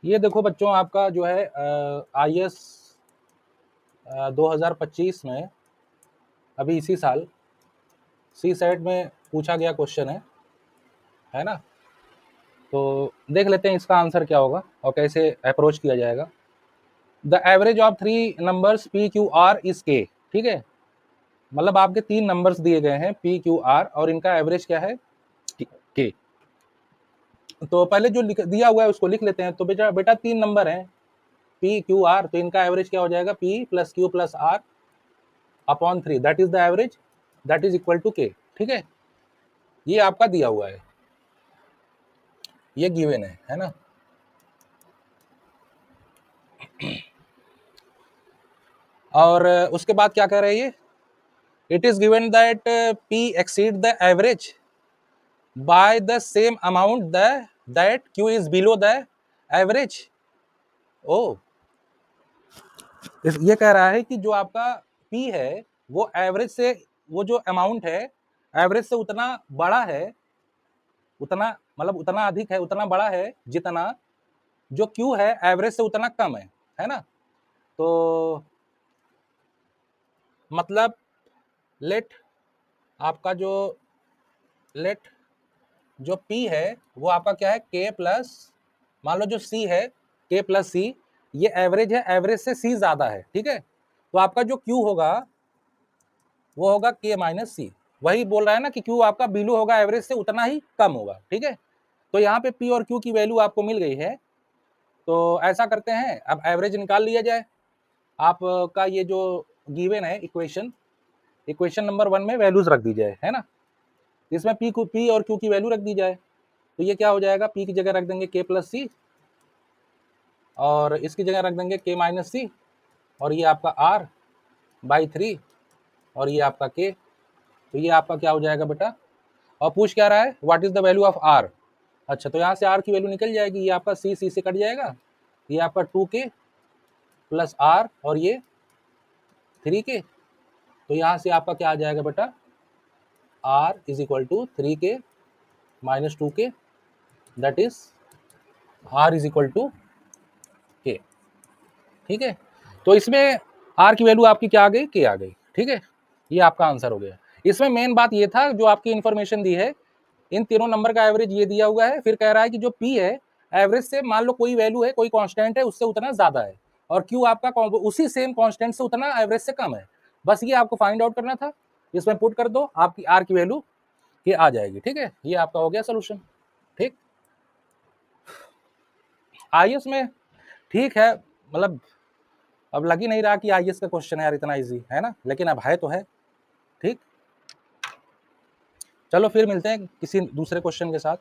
ये देखो बच्चों, आपका जो है IAS 2025 में अभी इसी साल सी सेट में पूछा गया क्वेश्चन है ना। तो देख लेते हैं इसका आंसर क्या होगा और कैसे अप्रोच किया जाएगा। The average of 3 numbers P Q R is के। ठीक है, मतलब आपके 3 नंबर्स दिए गए हैं पी क्यू आर और इनका एवरेज क्या है के। तो पहले जो दिया हुआ है उसको लिख लेते हैं। तो बेटा 3 नंबर हैं पी क्यू आर, तो इनका एवरेज क्या हो जाएगा, P plus Q plus R upon 3, that is the average, that is equal to K. ठीक है, ये आपका दिया हुआ है, ये गिवन है ना। और उसके बाद क्या कह रहे हैं ये, it is given that P exceed the average by the same amount that Q is below the average. ओ, ये कह रहा है कि जो आपका पी है वो एवरेज से, वो जो अमाउंट है एवरेज से उतना बड़ा है, उतना मतलब उतना अधिक है, उतना बड़ा है जितना जो क्यू है एवरेज से उतना कम है ना। तो मतलब लेट आपका जो P है वो आपका क्या है, K प्लस, मान लो जो C है K प्लस C, ये एवरेज है, एवरेज से C ज्यादा है। ठीक है, तो आपका जो Q होगा वो होगा K माइनस C। वही बोल रहा है ना कि Q आपका बिलो होगा, एवरेज से उतना ही कम होगा। ठीक है, तो यहाँ पे P और Q की वैल्यू आपको मिल गई है। तो ऐसा करते हैं, अब एवरेज निकाल लिया जाए। आपका ये जो गिवन है इक्वेशन नंबर 1 में वैल्यूज रख दी जाए, है ना। इसमें P और Q की वैल्यू रख दी जाए, तो ये क्या हो जाएगा, P की जगह रख देंगे K प्लस C और इसकी जगह रख देंगे K माइनस C, और ये आपका R बाई 3 और ये आपका K। तो ये आपका क्या हो जाएगा बेटा, और पूछ क्या रहा है, what is the value of R। अच्छा, तो यहाँ से R की वैल्यू निकल जाएगी, ये आपका C से कट जाएगा, ये आपका 2K प्लस R और ये 3K। तो यहाँ से आपका क्या आ जाएगा बेटा, R is equal to 3K minus 2K, that is R is equal to K। ठीक है, तो इसमें R की वैल्यू आपकी क्या आ गई, K आ गई। ठीक है, ये आपका आंसर हो गया। इसमें मेन बात ये था जो आपकी इन्फॉर्मेशन दी है, इन तीनों नंबर का एवरेज ये दिया हुआ है, फिर कह रहा है कि जो P है एवरेज से मान लो कोई वैल्यू है, कोई कांस्टेंट है, उससे उतना ज्यादा है, और Q आपका उसी सेम कांस्टेंट से उतना एवरेज से कम है। बस ये आपको फाइंड आउट करना था, इसमें पुट कर दो, आपकी R की वैल्यू ये आ जाएगी। ठीक है, ये आपका हो गया सोल्यूशन। ठीक, IAS में ठीक है, मतलब अब लग ही नहीं रहा कि IAS का क्वेश्चन है यार इतना इजी, है ना, लेकिन अब है तो है। ठीक, चलो फिर मिलते हैं किसी दूसरे क्वेश्चन के साथ।